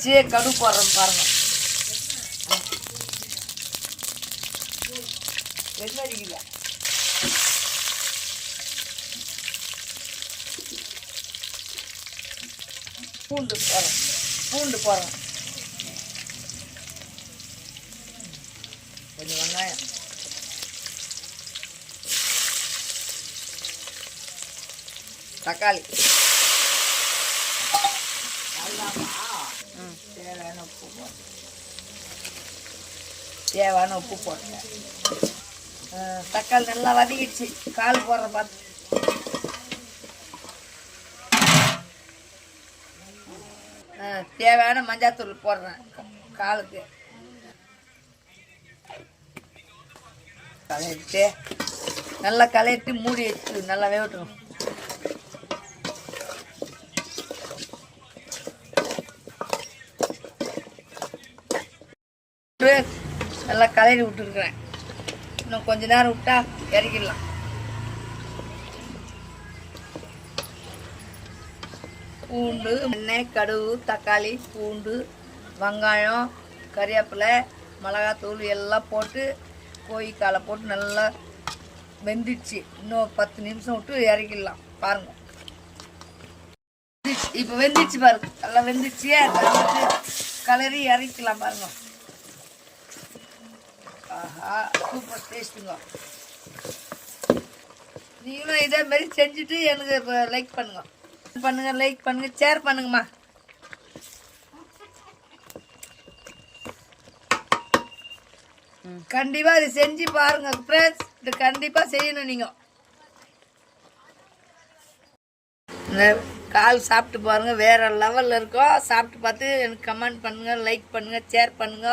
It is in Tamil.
வெந்துடுச்சு. கடுகு போடுறோம் பாருங்க. வெந்தடிக்குதா பூண்டு போடுறோம். கொஞ்சம் வெங்காயம், தக்காளி, தேவையான உப்பு போட்டேன். தக்காளி நல்லா வதக்கிடுச்சு. கால் போடுற பார்த்து தேவையான மஞ்சாத்தூள் போடுறேன் காலுக்கு. கலையிட்டு நல்லா கலையிட்டு மூடி வச்சு நல்லா வேகட்டும். நல்லா கலையில விட்டுருக்குறேன். இன்னும் கொஞ்ச நேரம் விட்டா இறக்கிடலாம். பூண்டு, எண்ணெய், கடுகு, தக்காளி, பூண்டு, வெங்காயம், கறிவேப்பிலை, மிளகாத்தூள் எல்லாம் போட்டு கோழிக்காலை போட்டு நல்லா வெந்துடுச்சு. இன்னும் 10 நிமிஷம் விட்டு இறக்கிடலாம். பாருங்க, இப்போ வெந்துடுச்சு பாருங்க. நல்லா வெந்துடுச்சு. கலரி இறக்கலாம் பாருங்க. ஆஹா, சூப்பர் டேஸ்ட்டுங்க. நீங்களும் இதே மாதிரி செஞ்சுட்டு எனக்கு லைக் பண்ணுங்க, ஷேர் பண்ணுங்கம்மா. கண்டிப்பா இது செஞ்சு பாருங்க ஃப்ரெண்ட்ஸ். இது கண்டிப்பா செய்யணும். நீங்க கால் சாப்பிட்டு பாருங்க, வேற லெவல்ல இருக்கும். சாப்பிட்டு பார்த்து எனக்கு கமெண்ட் பண்ணுங்க, லைக் பண்ணுங்க, ஷேர் பண்ணுங்க.